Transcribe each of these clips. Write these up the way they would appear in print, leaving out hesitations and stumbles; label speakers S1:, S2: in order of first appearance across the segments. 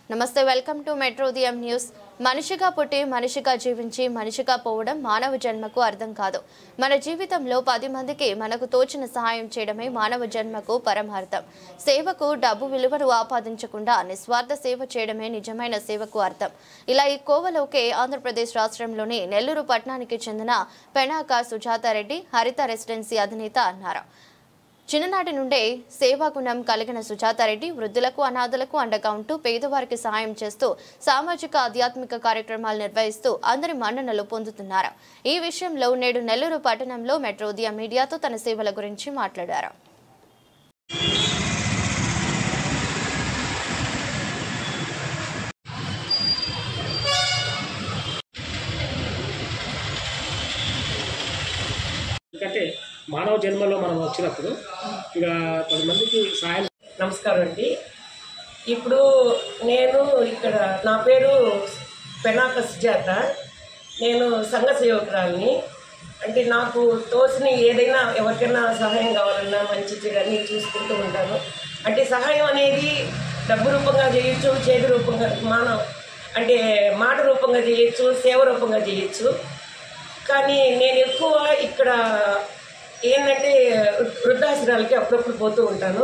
S1: నమస్తే, welcome to metro ఉదయం news. మనిషిగా పుట్టి మనిషిగా జీవించి మనిషిగా పోవడం మానవ జన్మకు అర్థం కాదు. మన జీవితంలో 10 మందికి మనకు తోచిన సహాయం చేయడమే మానవ జన్మకు పరమార్థం. సేవకు డబ్బు విలువను ఆపాదించకుండా నిస్వార్థ సేవ చేయడమే నిజమైన సేవకు అర్థం. ఇలా ఈ కోవలోకే ఆంధ్రప్రదేశ్ రాష్ట్రంలోని నెల్లూరు పట్టణానికి చెందిన పెనాక సుజాతారెడ్డి హరిత రెసిడెన్సీ అధినేత అన్నారు. చిన్ననాటి నుండే సేవాగుణం కలిగిన సుజాతారెడ్డి వృద్ధులకు, అనాథలకు అండగా ఉంటూ పేదవారికి సహాయం చేస్తూ సామాజిక ఆధ్యాత్మిక కార్యక్రమాలు నిర్వహిస్తూ అందరి మన్ననలు పొందుతున్నారు. ఈ విషయంలో నేడు నెల్లూరు పట్టణంలో మెట్రో ఉదయం మీడియాతో తన సేవల గురించి మాట్లాడారు.
S2: మానవ జన్మలో మనం వచ్చినప్పుడు ఇక 10 మందికి సహాయం.
S3: నమస్కారం అండి. ఇప్పుడు నేను ఇక్కడ నా పేరు పెనాక సుజాత. నేను సంఘ సేవకురాలని. అంటే నాకు తోసిన ఏదైనా ఎవరికైనా సహాయం కావాలన్నా మంచి చెడని చూసుకుంటూ ఉంటాను. అంటే సహాయం అనేది డబ్బు రూపంగా చేయొచ్చు, చేతి రూపంగా మాట రూపంగా చేయొచ్చు, సేవ రూపంగా చేయొచ్చు. కానీ నేను ఎక్కువ ఇక్కడ ఏంటంటే వృద్ధాశ్రమాలకి అప్పుడప్పుడు పోతూ ఉంటాను.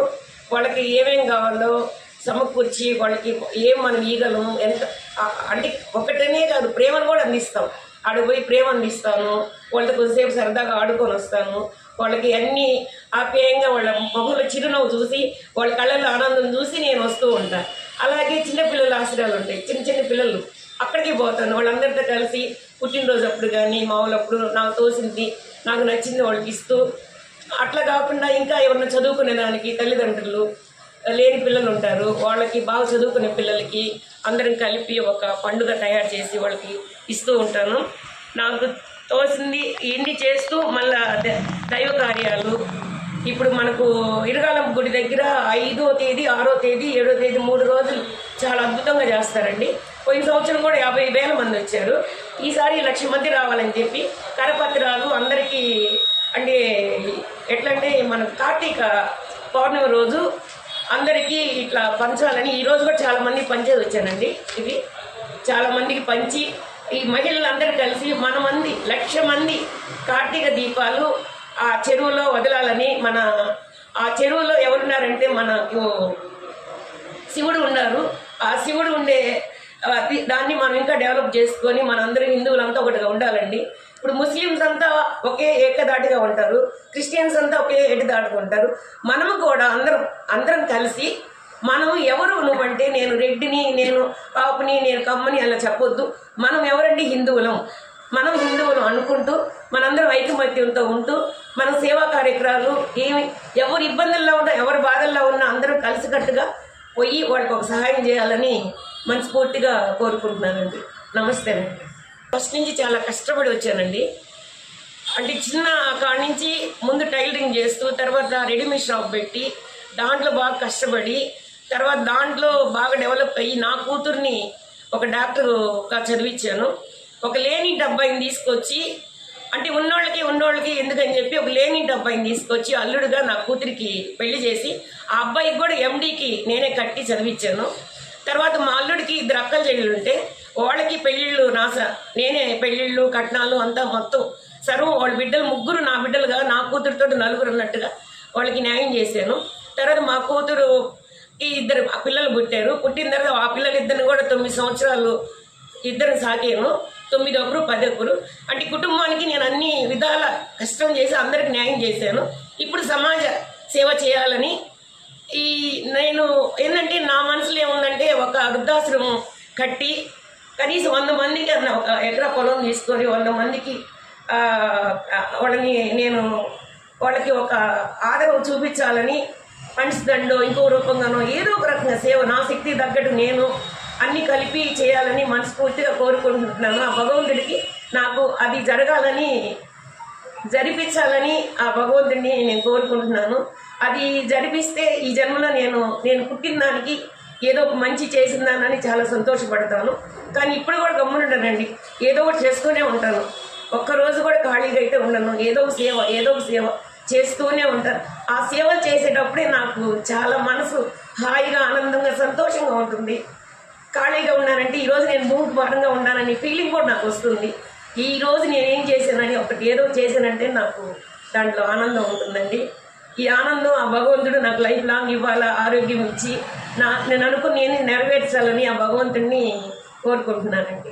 S3: వాళ్ళకి ఏమేం కావాలో సమకూర్చి వాళ్ళకి ఏం మనం ఇవ్వగలము, ఎంత అంటే ఒకటనే కాదు ప్రేమను కూడా అందిస్తాం. ఆడికి పోయి ప్రేమ అందిస్తాను, వాళ్ళతో కొద్దిసేపు సరదాగా ఆడుకొని వస్తాను. వాళ్ళకి అన్నీ ఆప్యాయంగా వాళ్ళ మొహంలో చిరునవ్వు చూసి వాళ్ళ కళ్ళల్లో ఆనందం చూసి నేను వస్తూ ఉంటాను. అలాగే చిన్నపిల్లల ఆశ్రయాలు ఉంటాయి, చిన్న చిన్న పిల్లలు, అక్కడికి పోతాను. వాళ్ళందరితో కలిసి పుట్టినరోజు అప్పుడు కానీ మామూలప్పుడు నాకు తోసింది నాకు నచ్చింది వాళ్ళకి ఇస్తూ, అట్లా కాకుండా ఇంకా ఎవరన్నా చదువుకునే దానికి తల్లిదండ్రులు లేని పిల్లలు ఉంటారు, వాళ్ళకి బాగా చదువుకునే పిల్లలకి అందరం కలిపి ఒక పండుగ తయారు చేసి వాళ్ళకి ఇస్తూ ఉంటాను. నాకు తోసింది ఇన్ని చేస్తూ మళ్ళా దైవ కార్యాలు ఇప్పుడు మనకు ఇరగాలం గుడి దగ్గర 5వ తేదీ, 6వ తేదీ, 7వ తేదీ 3 రోజులు చాలా అద్భుతంగా చేస్తారండి. పోయిన సంవత్సరం కూడా 50,000 మంది వచ్చారు. ఈసారి 1,00,000 మంది రావాలని చెప్పి కరపత్రాలు అందరికీ, అంటే ఎట్లంటే మన కార్తీక పౌర్ణమి రోజు అందరికీ ఇట్లా పంచాలని ఈరోజు కూడా చాలా మంది పంచేది వచ్చానండి. ఇది చాలా మందికి పంచి ఈ మహిళలందరూ కలిసి 1,00,000 మంది కార్తీక దీపాలు ఆ చెరువులో వదలాలని, మన ఆ చెరువులో ఎవరున్నారంటే మనకు శివుడు ఉన్నారు. ఆ శివుడు ఉండే దాన్ని మనం ఇంకా డెవలప్ చేసుకొని మనందరం హిందువులంతా ఒకటిగా ఉండాలండి. ఇప్పుడు ముస్లిమ్స్ అంతా ఒకే ఏకదాటిగా ఉంటారు, క్రిస్టియన్స్ అంతా ఒకే ఏకదాటిగా ఉంటారు. మనము కూడా అందరం కలిసి మనం ఎవరు నువ్వంటే నేను రెడ్డిని, నేను కాపుని, నేను కమ్మని అలా చెప్పొద్దు. మనం ఎవరండి హిందువులం, మనం హిందువులు అనుకుంటూ మనందరం ఐకమత్యంతో ఉంటూ మన సేవా కార్యక్రమాలు ఎవరు ఇబ్బందుల్లో ఉన్నా ఎవరు బాధల్లో ఉన్నా అందరం కలిసికట్టుగా పోయి వాళ్ళకి ఒక సహాయం చేయాలని మనస్ఫూర్తిగా కోరుకుంటున్నానండి. నమస్తే అండి. ఫస్ట్ నుంచి చాలా కష్టపడి వచ్చానండి. అంటే చిన్న కాడి నుంచి ముందు టైలరింగ్ చేస్తూ తర్వాత రెడీమేడ్ షాప్ పెట్టి దాంట్లో బాగా కష్టపడి తర్వాత దాంట్లో బాగా డెవలప్ అయ్యి నా కూతుర్ని ఒక డాక్టర్గా చదివించాను. ఒక లేని అబ్బాయిని తీసుకొచ్చి, అంటే ఉన్నోళ్ళకి ఎందుకని చెప్పి ఒక లేని అబ్బాయిని తీసుకొచ్చి అల్లుడుగా నా కూతురికి పెళ్లి చేసి ఆ అబ్బాయికి కూడా MDకి నేనే కట్టి చదివించాను. తర్వాత మా అల్లుడికి 2 అక్కల చెల్లెళ్ళు ఉంటే వాళ్ళకి పెళ్లిళ్ళు నేనే పెళ్లిళ్ళు కట్నాలు అంతా మొత్తం సర్వం వాళ్ళ బిడ్డలు 3 నా బిడ్డలుగా, నా కూతురుతో 4 అన్నట్టుగా వాళ్ళకి న్యాయం చేశాను. తర్వాత మా కూతురుకి 2 పిల్లలు పుట్టారు. పుట్టిన తర్వాత ఆ పిల్లలిద్దరిని కూడా 9 సంవత్సరాలు ఇద్దరు సాగాను. 9 ఒకరు 10 ఒకరు. అంటే కుటుంబానికి నేను అన్ని విధాల కష్టం చేసి అందరికి న్యాయం చేశాను. ఇప్పుడు సమాజ సేవ చేయాలని నేను ఏంటంటే నా మనసులో ఏముందంటే ఒక వృద్ధాశ్రమం కట్టి కనీసం 100 మందికి అన్న ఒక ఎకరా పొలం తీసుకొని 100 మందికి వాళ్ళకి ఒక ఆదరణ చూపించాలని ఫండ్స్ దండో ఇంకో రూపంగానో ఏదో ఒక రకంగా సేవ నా శక్తి తగ్గట్టు నేను అన్ని కలిపి చేయాలని మనస్ఫూర్తిగా కోరుకుంటున్నాను. ఆ భగవంతుడికి నాకు అది జరిపించాలని ఆ భగవంతుడిని నేను కోరుకుంటున్నాను. అది జరిపిస్తే ఈ జన్మలో నేను పుట్టిన దానికి ఏదో ఒక మంచి చేసిందానని చాలా సంతోషపడతాను. కానీ ఇప్పుడు కూడా గమ్మునుంటానండి, ఏదో ఒకటి చేసుకునే ఉంటాను. ఒక్కరోజు కూడా ఖాళీగా అయితే ఉండను. ఏదో ఒక సేవ చేస్తూనే ఉంటాను. ఆ సేవలు చేసేటప్పుడే నాకు చాలా మనసు హాయిగా, ఆనందంగా, సంతోషంగా ఉంటుంది. ఖాళీగా ఉన్నానంటే ఈరోజు నేను మూడు పరంగా ఉన్నానని ఫీలింగ్ కూడా నాకు వస్తుంది. ఈ రోజు నేనేం చేశానని ఒకటి ఏదో చేశానంటే నాకు దాంట్లో ఆనందం ఉంటుందండి. ఈ ఆనందం ఆ భగవంతుడు నాకు లైఫ్ లాంగ్ ఇవ్వాలా, ఆరోగ్యం ఇచ్చి నేను అనుకుని నేను నెరవేర్చాలని ఆ భగవంతుడిని కోరుకుంటున్నానండి.